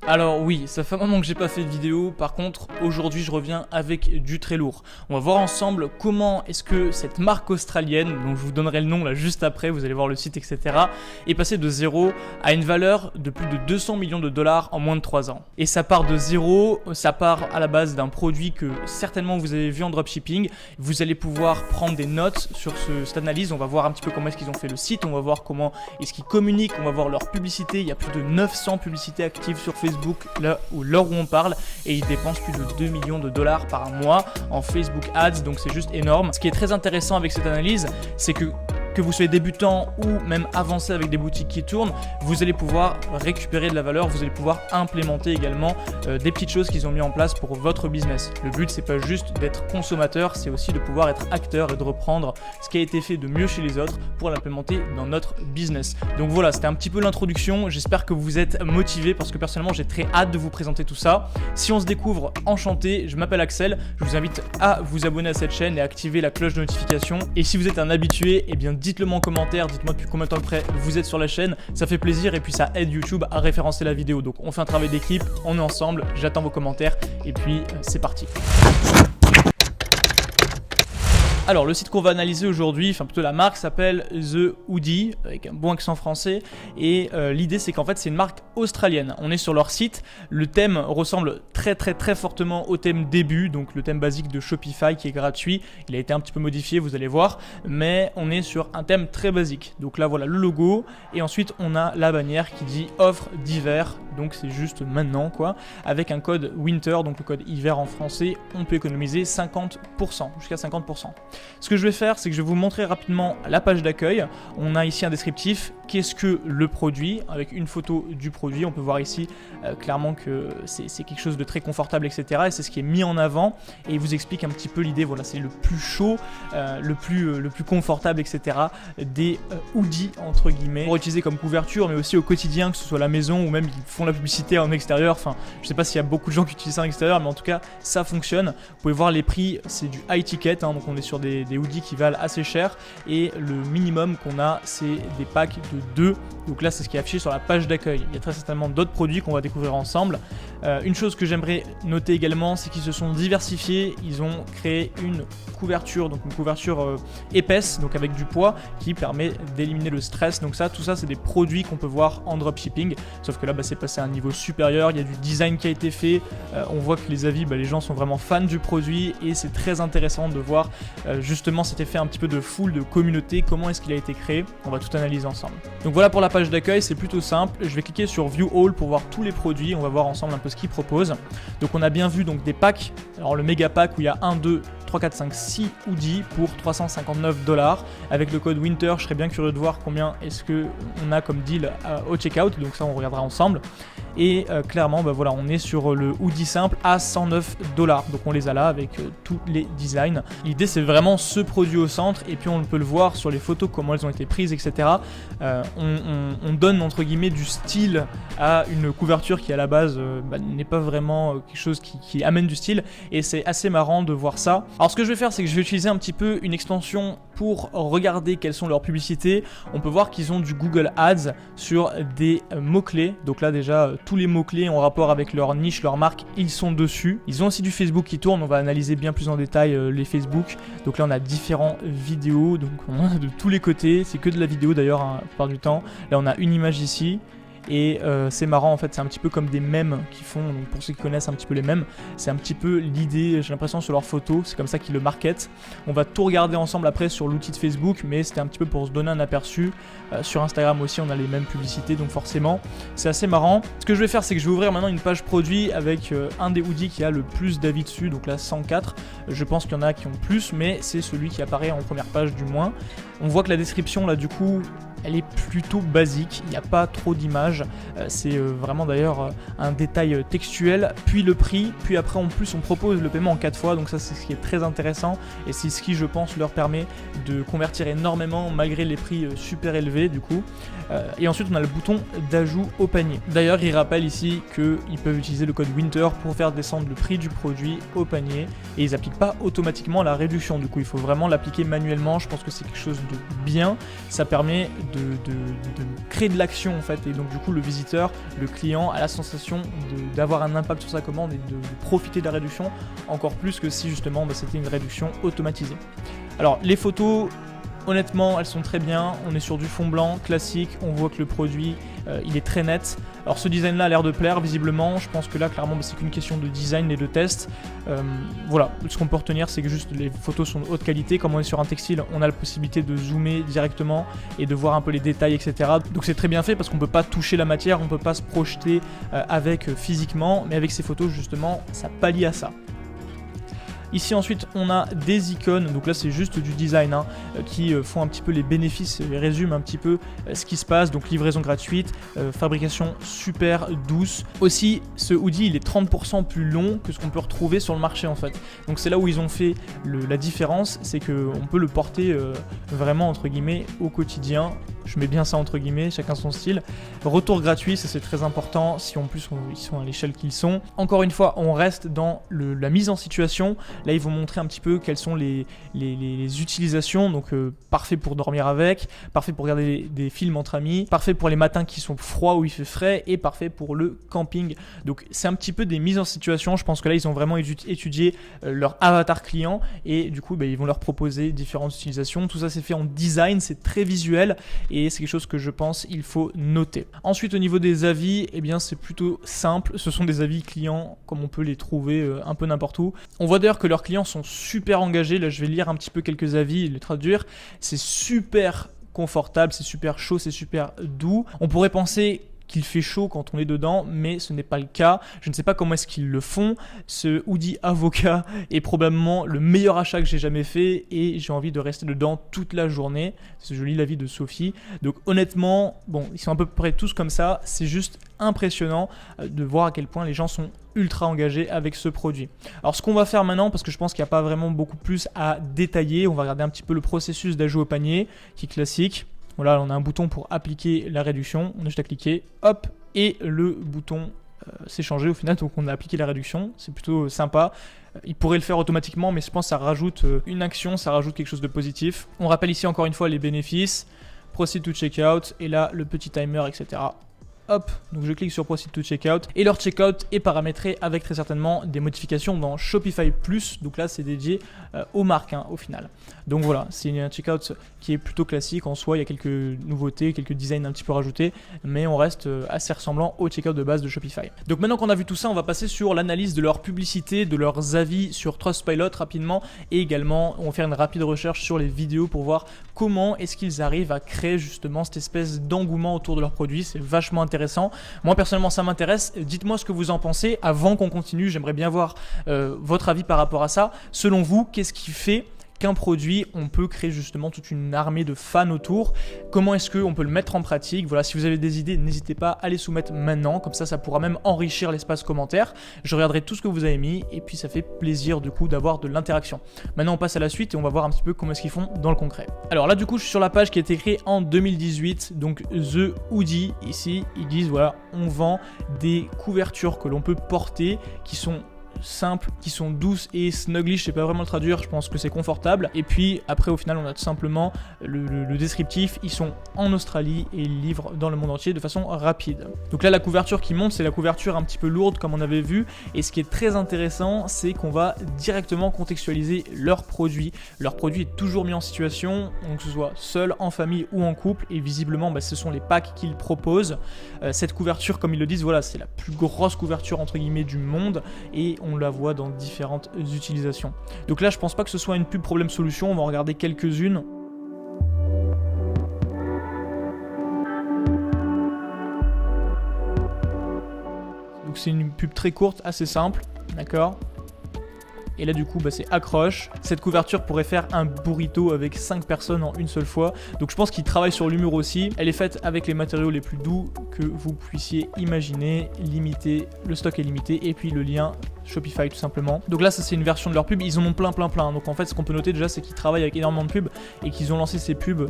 Alors oui, ça fait un moment que j'ai pas fait de vidéo, par contre aujourd'hui je reviens avec du très lourd. On va voir ensemble comment est-ce que cette marque australienne, dont je vous donnerai le nom là juste après, vous allez voir le site etc, est passée de zéro à une valeur de plus de 200 millions de dollars en moins de 3 ans. Et ça part de zéro, ça part à la base d'un produit que certainement vous avez vu en dropshipping. Vous allez pouvoir prendre des notes sur cette analyse, on va voir un petit peu comment est-ce qu'ils ont fait le site, on va voir comment est-ce qu'ils communiquent, on va voir leur publicité, il y a plus de 900 publicités actives sur Facebook là où l'heure où on parle et ils dépensent plus de 2 millions de dollars par mois en Facebook Ads, donc c'est juste énorme. Ce qui est très intéressant avec cette analyse, c'est que vous soyez débutant ou même avancé avec des boutiques qui tournent, vous allez pouvoir récupérer de la valeur, vous allez pouvoir implémenter également des petites choses qu'ils ont mis en place pour votre business. Le but c'est pas juste d'être consommateur, c'est aussi de pouvoir être acteur et de reprendre ce qui a été fait de mieux chez les autres pour l'implémenter dans notre business. Donc voilà, c'était un petit peu l'introduction, j'espère que vous êtes motivés parce que personnellement j'ai très hâte de vous présenter tout ça. Si on se découvre, enchanté, je m'appelle Axel, je vous invite à vous abonner à cette chaîne et à activer la cloche de notification. Et si vous êtes un habitué, eh bien dites-le moi en commentaire, dites-moi depuis combien de temps près vous êtes sur la chaîne, ça fait plaisir et puis ça aide YouTube à référencer la vidéo. Donc on fait un travail d'équipe, on est ensemble, j'attends vos commentaires et puis c'est parti. Alors le site qu'on va analyser aujourd'hui, enfin plutôt la marque s'appelle The Hoodie avec un bon accent français et l'idée c'est qu'en fait c'est une marque australienne. On est sur leur site, le thème ressemble très fortement au thème début, donc le thème basique de Shopify qui est gratuit. Il a été un petit peu modifié, vous allez voir, mais on est sur un thème très basique. Donc là voilà le logo et ensuite on a la bannière qui dit offre d'hiver, donc c'est juste maintenant quoi, avec un code winter, donc le code hiver en français, on peut économiser 50%, jusqu'à 50%. Ce que je vais faire, c'est que je vais vous montrer rapidement la page d'accueil. On a ici un descriptif, qu'est-ce que le produit, avec une photo du produit. On peut voir ici clairement que c'est quelque chose de très confortable, etc. Et c'est ce qui est mis en avant. Et il vous explique un petit peu l'idée, voilà, c'est le plus chaud, le plus confortable, etc. des hoodies, entre guillemets, pour utiliser comme couverture, mais aussi au quotidien, que ce soit à la maison ou même ils font la publicité en extérieur. Enfin, je sais pas s'il y a beaucoup de gens qui utilisent ça en extérieur, mais en tout cas, ça fonctionne. Vous pouvez voir les prix, c'est du high ticket, hein, donc on est sur des hoodies qui valent assez cher et le minimum qu'on a c'est des packs de 2, donc là c'est ce qui est affiché sur la page d'accueil. Il y a très certainement d'autres produits qu'on va découvrir ensemble. Une chose que j'aimerais noter également, c'est qu'ils se sont diversifiés, ils ont créé une couverture, donc une couverture épaisse, donc avec du poids qui permet d'éliminer le stress. Donc ça, tout ça c'est des produits qu'on peut voir en dropshipping, sauf que là c'est passé à un niveau supérieur, il y a du design qui a été fait, on voit que les avis, les gens sont vraiment fans du produit et c'est très intéressant de voir justement cet effet un petit peu de foule, de communauté, comment est-ce qu'il a été créé. On va tout analyser ensemble. Donc voilà pour la page d'accueil, c'est plutôt simple. Je vais cliquer sur View All pour voir tous les produits, on va voir ensemble un peu ce qu'ils proposent. Donc on a bien vu donc des packs, alors le méga pack où il y a 1, 2, 3, 4, 5, 6 hoodies pour 359$. Avec le code Winter, je serais bien curieux de voir combien est-ce qu'on a comme deal au checkout, donc ça on regardera ensemble. Et clairement voilà, on est sur le hoodie simple à 109$, donc on les a là avec tous les designs. L'idée c'est vraiment ce produit au centre et puis on peut le voir sur les photos comment elles ont été prises, etc. On donne entre guillemets du style à une couverture qui à la base n'est pas vraiment quelque chose qui amène du style et c'est assez marrant de voir ça. Alors ce que je vais faire c'est que je vais utiliser un petit peu une extension pour regarder quelles sont leurs publicités. On peut voir qu'ils ont du Google Ads sur des mots-clés, donc là déjà tous les mots-clés en rapport avec leur niche, leur marque, ils sont dessus. Ils ont aussi du Facebook qui tourne, on va analyser bien plus en détail les Facebook. Donc là on a différentes vidéos, donc on a de tous les côtés, c'est que de la vidéo d'ailleurs la plupart du temps. Là on a une image ici. Et c'est marrant en fait, c'est un petit peu comme des mèmes qu'ils font, donc pour ceux qui connaissent un petit peu les mèmes, c'est un petit peu l'idée, j'ai l'impression sur leurs photos, c'est comme ça qu'ils le marketent. On va tout regarder ensemble après sur l'outil de Facebook, mais c'était un petit peu pour se donner un aperçu. Sur Instagram aussi on a les mêmes publicités, donc forcément c'est assez marrant. Ce que je vais faire c'est que je vais ouvrir maintenant une page produit avec un des hoodies qui a le plus d'avis dessus, donc là 104. Je pense qu'il y en a qui ont plus, mais c'est celui qui apparaît en première page du moins. On voit que la description là du coup elle est plutôt basique, il n'y a pas trop d'images, c'est vraiment d'ailleurs un détail textuel, puis le prix, puis après en plus on propose le paiement en 4 fois, donc ça c'est ce qui est très intéressant et c'est ce qui je pense leur permet de convertir énormément malgré les prix super élevés du coup. Et ensuite on a le bouton d'ajout au panier. D'ailleurs il rappelle ici qu'ils peuvent utiliser le code Winter pour faire descendre le prix du produit au panier et ils n'appliquent pas automatiquement la réduction, du coup il faut vraiment l'appliquer manuellement. Je pense que c'est quelque chose de bien, ça permet créer de l'action en fait, et donc du coup le visiteur, le client a la sensation d'avoir un impact sur sa commande et de profiter de la réduction encore plus que si justement c'était une réduction automatisée. Alors les photos, honnêtement, elles sont très bien. On est sur du fond blanc classique. On voit que le produit, il est très net. Alors ce design-là a l'air de plaire visiblement. Je pense que là, clairement, c'est qu'une question de design et de test. Voilà, ce qu'on peut retenir, c'est que juste les photos sont de haute qualité. Comme on est sur un textile, on a la possibilité de zoomer directement et de voir un peu les détails, etc. Donc c'est très bien fait parce qu'on peut pas toucher la matière, on peut pas se projeter avec physiquement. Mais avec ces photos, justement, ça pallie à ça. Ici ensuite on a des icônes, donc là c'est juste du design qui font un petit peu les bénéfices et résument un petit peu ce qui se passe. Donc livraison gratuite, fabrication super douce. Aussi ce hoodie il est 30% plus long que ce qu'on peut retrouver sur le marché en fait. Donc c'est là où ils ont fait la différence, c'est qu'on peut le porter vraiment entre guillemets au quotidien. Je mets bien ça entre guillemets, chacun son style. Retour gratuit, ça c'est très important, si en plus ils sont à l'échelle qu'ils sont. Encore une fois, on reste dans la mise en situation. Là, ils vont montrer un petit peu quelles sont les utilisations. Donc, parfait pour dormir avec, parfait pour regarder des films entre amis, parfait pour les matins qui sont froids ou il fait frais, et parfait pour le camping. Donc, c'est un petit peu des mises en situation. Je pense que là, ils ont vraiment étudié leur avatar client et du coup, ils vont leur proposer différentes utilisations. Tout ça, c'est fait en design, c'est très visuel. Et c'est quelque chose que je pense il faut noter. Ensuite au niveau des avis, eh bien c'est plutôt simple, ce sont des avis clients comme on peut les trouver un peu n'importe où. On voit d'ailleurs que leurs clients sont super engagés, là je vais lire un petit peu quelques avis et les traduire. C'est super confortable, c'est super chaud, c'est super doux. On pourrait penser qu'il fait chaud quand on est dedans, mais ce n'est pas le cas. Je ne sais pas comment est-ce qu'ils le font. Ce hoodie avocat est probablement le meilleur achat que j'ai jamais fait et j'ai envie de rester dedans toute la journée. Je lis l'avis de Sophie. Donc honnêtement, bon, ils sont à peu près tous comme ça. C'est juste impressionnant de voir à quel point les gens sont ultra engagés avec ce produit. Alors ce qu'on va faire maintenant, parce que je pense qu'il n'y a pas vraiment beaucoup plus à détailler, on va regarder un petit peu le processus d'ajout au panier qui est classique. Voilà, on a un bouton pour appliquer la réduction, on a juste à cliquer, hop, et le bouton s'est changé au final, donc on a appliqué la réduction, c'est plutôt sympa. Il pourrait le faire automatiquement, mais je pense que ça rajoute une action, ça rajoute quelque chose de positif. On rappelle ici encore une fois les bénéfices, Proceed to Checkout, et là le petit timer, etc. Hop, donc je clique sur Proceed to Checkout et leur checkout est paramétré avec très certainement des modifications dans Shopify Plus. Donc là, c'est dédié aux marques au final. Donc voilà, c'est un checkout qui est plutôt classique en soi. Il y a quelques nouveautés, quelques designs un petit peu rajoutés, mais on reste assez ressemblant au checkout de base de Shopify. Donc maintenant qu'on a vu tout ça, on va passer sur l'analyse de leur publicité, de leurs avis sur Trustpilot rapidement, et également on va faire une rapide recherche sur les vidéos pour voir comment est-ce qu'ils arrivent à créer justement cette espèce d'engouement autour de leurs produits. C'est vachement intéressant. Moi personnellement ça m'intéresse, dites-moi ce que vous en pensez avant qu'on continue, j'aimerais bien voir votre avis par rapport à ça. Selon vous, qu'est-ce qui fait qu'un produit, on peut créer justement toute une armée de fans autour? Comment est-ce qu'on peut le mettre en pratique? Voilà, si vous avez des idées, n'hésitez pas à les soumettre maintenant, comme ça pourra même enrichir l'espace commentaire. Je regarderai tout ce que vous avez mis et puis ça fait plaisir du coup d'avoir de l'interaction. Maintenant on passe à la suite et on va voir un petit peu comment est-ce qu'ils font dans le concret. Alors là du coup je suis sur la page qui a été créée en 2018, donc The Hoodie. Ici ils disent voilà, on vend des couvertures que l'on peut porter qui sont simples, qui sont douces et snuggly, je sais pas vraiment le traduire, je pense que c'est confortable. Et puis après au final on a tout simplement le descriptif, ils sont en Australie et ils livrent dans le monde entier de façon rapide. Donc là la couverture qui monte, c'est la couverture un petit peu lourde comme on avait vu, et ce qui est très intéressant c'est qu'on va directement contextualiser leur produit. Leur produit est toujours mis en situation, donc que ce soit seul, en famille ou en couple, et visiblement ce sont les packs qu'ils proposent. Cette couverture, comme ils le disent, voilà, c'est la plus grosse couverture entre guillemets du monde et on la voit dans différentes utilisations. Donc là je pense pas que ce soit une pub problème solution, on va en regarder quelques-unes. Donc c'est une pub très courte, assez simple, d'accord? Et là du coup c'est accroche. Cette couverture pourrait faire un burrito avec 5 personnes en une seule fois. Donc je pense qu'ils travaillent sur l'humour aussi. Elle est faite avec les matériaux les plus doux que vous puissiez imaginer. Limité, le stock est limité et puis le lien Shopify tout simplement. Donc là ça c'est une version de leur pub, ils en ont plein. Donc en fait ce qu'on peut noter déjà c'est qu'ils travaillent avec énormément de pubs et qu'ils ont lancé ces pubs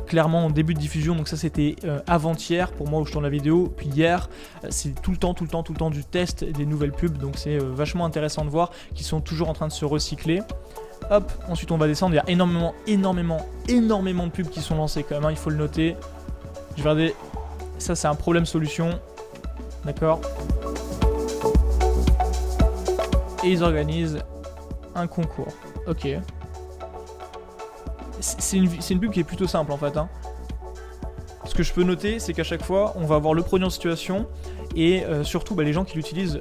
clairement en début de diffusion. Donc ça c'était avant-hier pour moi où je tourne la vidéo, puis hier c'est tout le temps du test des nouvelles pubs. Donc c'est vachement intéressant de voir qu'ils sont toujours en train de se recycler. Hop, ensuite on va descendre, il y a énormément de pubs qui sont lancées quand même, il faut le noter. Je vais regarder. Ça, c'est un problème solution. D'accord. Et ils organisent un concours. Ok. C'est une pub qui est plutôt simple en fait. Hein. Ce que je peux noter, c'est qu'à chaque fois, on va avoir le produit en situation et surtout les gens qui l'utilisent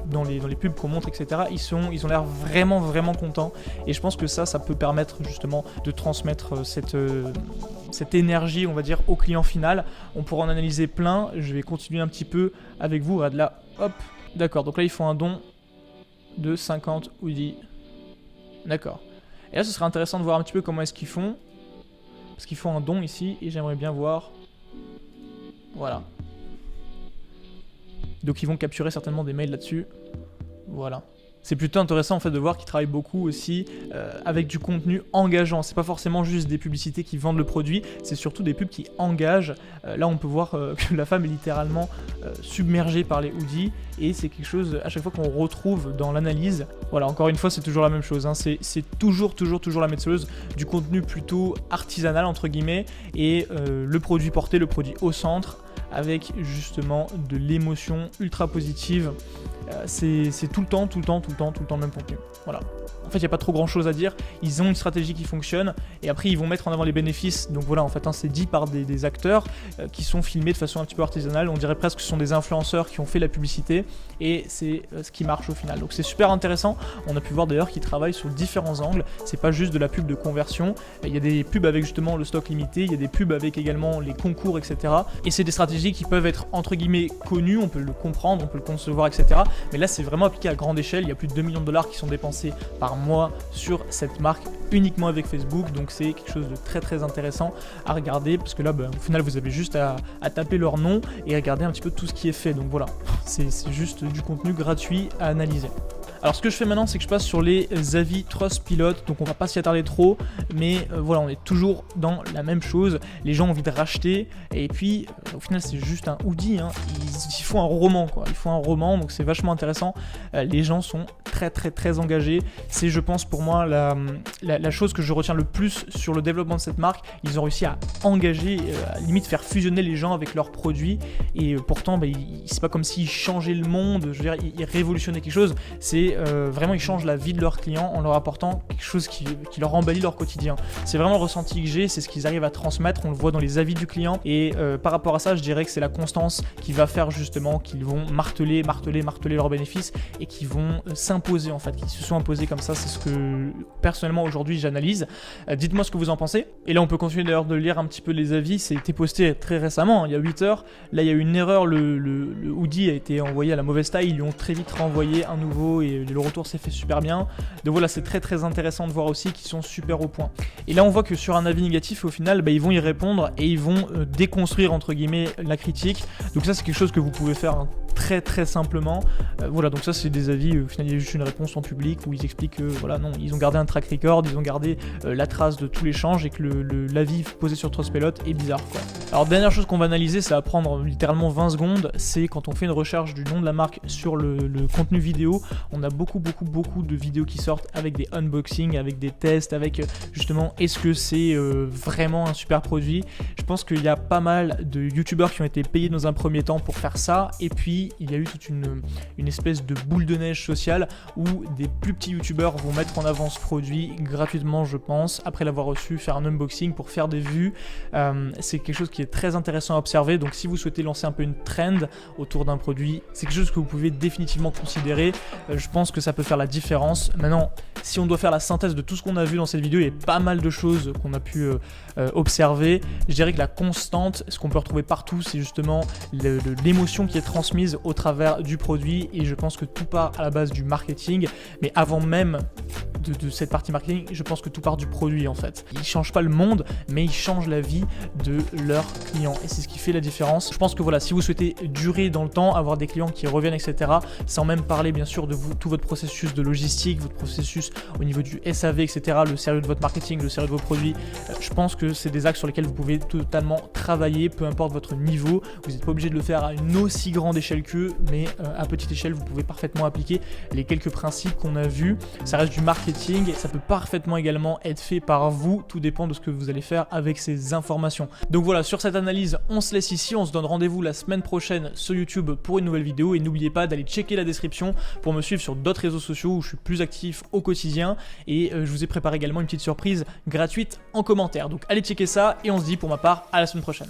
dans les pubs qu'on montre, etc., ils ont l'air vraiment, vraiment contents. Et je pense que ça peut permettre justement de transmettre cette énergie, on va dire, au client final. On pourra en analyser plein. Je vais continuer un petit peu avec vous. Regarde là, hop. D'accord, donc là, ils font un don de 50 hoodies. D'accord. Et là, ce serait intéressant de voir un petit peu comment est-ce qu'ils font. Parce qu'ils font un don ici et j'aimerais bien voir. Voilà. Donc ils vont capturer certainement des mails là-dessus. Voilà. C'est plutôt intéressant en fait de voir qu'ils travaillent beaucoup aussi avec du contenu engageant. C'est pas forcément juste des publicités qui vendent le produit, c'est surtout des pubs qui engagent. Là on peut voir que la femme est littéralement submergée par les hoodies et c'est quelque chose à chaque fois qu'on retrouve dans l'analyse. Voilà, encore une fois c'est toujours la même chose. Hein. C'est toujours la même chose. Du contenu plutôt artisanal entre guillemets et le produit porté, le produit au centre avec justement de l'émotion ultra positive. C'est tout le temps le même contenu. Voilà. En fait, il n'y a pas trop grand chose à dire. Ils ont une stratégie qui fonctionne et après, ils vont mettre en avant les bénéfices. Donc voilà, en fait, c'est dit par des acteurs qui sont filmés de façon un petit peu artisanale. On dirait presque que ce sont des influenceurs qui ont fait la publicité et c'est ce qui marche au final. Donc c'est super intéressant. On a pu voir d'ailleurs qu'ils travaillent sur différents angles. C'est pas juste de la pub de conversion. Il y a des pubs avec justement le stock limité. Il y a des pubs avec également les concours, etc. Et c'est des stratégies qui peuvent être entre guillemets connues. On peut le comprendre, on peut le concevoir, etc. Mais là, c'est vraiment appliqué à grande échelle. Il y a plus de 2 millions de dollars qui sont dépensés par mois sur cette marque uniquement avec Facebook. Donc c'est quelque chose de très très intéressant à regarder parce que là, au final, vous avez juste à taper leur nom et regarder un petit peu tout ce qui est fait. Donc voilà, c'est juste du contenu gratuit à analyser. Alors ce que je fais maintenant, c'est que je passe sur les avis Trustpilot, donc on va pas s'y attarder trop, mais voilà, on est toujours dans la même chose. Les gens ont envie de racheter, et puis au final c'est juste un hoodie, hein. Ils font un roman, quoi. Ils font un roman, donc c'est vachement intéressant. Les gens sont très engagés. C'est, je pense, pour moi la chose que je retiens le plus sur le développement de cette marque. Ils ont réussi à engager, à limite faire fusionner les gens avec leurs produits, et pourtant c'est pas comme s'ils changeaient le monde. Je veux dire, ils révolutionnaient quelque chose. C'est vraiment, ils changent la vie de leurs clients en leur apportant quelque chose qui leur embellit leur quotidien. C'est vraiment le ressenti que j'ai, c'est ce qu'ils arrivent à transmettre. On le voit dans les avis du client, et par rapport à ça, je dirais que c'est la constance qui va faire justement qu'ils vont marteler leurs bénéfices et qui vont s'imposer en fait, qui se sont imposés comme ça. C'est ce que personnellement aujourd'hui j'analyse. Dites-moi ce que vous en pensez. Et là on peut continuer d'ailleurs de lire un petit peu les avis. Ça a été posté très récemment, il y a 8 heures. Là il y a eu une erreur, le hoodie a été envoyé à la mauvaise taille, ils lui ont très vite renvoyé un nouveau et le retour s'est fait super bien. Donc voilà, c'est très intéressant de voir aussi qu'ils sont super au point. Et là on voit que sur un avis négatif, au final ils vont y répondre et ils vont déconstruire entre guillemets la critique. Donc ça c'est quelque chose que vous pouvez faire très simplement. Voilà, donc ça c'est des avis, au final il y a juste une réponse en public où ils expliquent que voilà, non, ils ont gardé un track record, ils ont gardé la trace de tout l'échange et que l'avis posé sur Trustpilot est bizarre, quoi. Alors dernière chose qu'on va analyser, ça va prendre littéralement 20 secondes, c'est quand on fait une recherche du nom de la marque sur le contenu vidéo. On a beaucoup de vidéos qui sortent avec des unboxings, avec des tests, avec justement est-ce que c'est vraiment un super produit. Je pense qu'il y a pas mal de youtubeurs qui ont été payés dans un premier temps pour faire ça, et puis il y a eu toute une espèce de boule de neige sociale où des plus petits youtubeurs vont mettre en avant ce produit gratuitement, je pense, après l'avoir reçu, faire un unboxing pour faire des vues. C'est quelque chose qui est très intéressant à observer. Donc si vous souhaitez lancer un peu une trend autour d'un produit, c'est quelque chose que vous pouvez définitivement considérer. Je pense que ça peut faire la différence. Maintenant, si on doit faire la synthèse de tout ce qu'on a vu dans cette vidéo, il y a pas mal de choses qu'on a pu observer. Je dirais que la constante, ce qu'on peut retrouver partout, c'est justement l'émotion qui est transmise au travers du produit, et je pense que tout part à la base du marketing, mais avant même de cette partie marketing, je pense que tout part du produit en fait. Ils changent pas le monde, mais ils changent la vie de leurs clients, et c'est ce qui fait la différence. Je pense que voilà, si vous souhaitez durer dans le temps, avoir des clients qui reviennent, etc., sans même parler bien sûr de tout votre processus de logistique, votre processus au niveau du SAV, etc., le sérieux de votre marketing, le sérieux de vos produits, je pense que c'est des axes sur lesquels vous pouvez totalement travailler, peu importe votre niveau. Vous n'êtes pas obligé de le faire à une aussi grande échelle qu'eux, mais à petite échelle, vous pouvez parfaitement appliquer les quelques principes qu'on a vus. Ça reste du marketing, marketing, ça peut parfaitement également être fait par vous, tout dépend de ce que vous allez faire avec ces informations. Donc voilà, sur cette analyse, on se laisse ici, on se donne rendez-vous la semaine prochaine sur YouTube pour une nouvelle vidéo et n'oubliez pas d'aller checker la description pour me suivre sur d'autres réseaux sociaux où je suis plus actif au quotidien et je vous ai préparé également une petite surprise gratuite en commentaire. Donc allez checker ça et on se dit pour ma part à la semaine prochaine.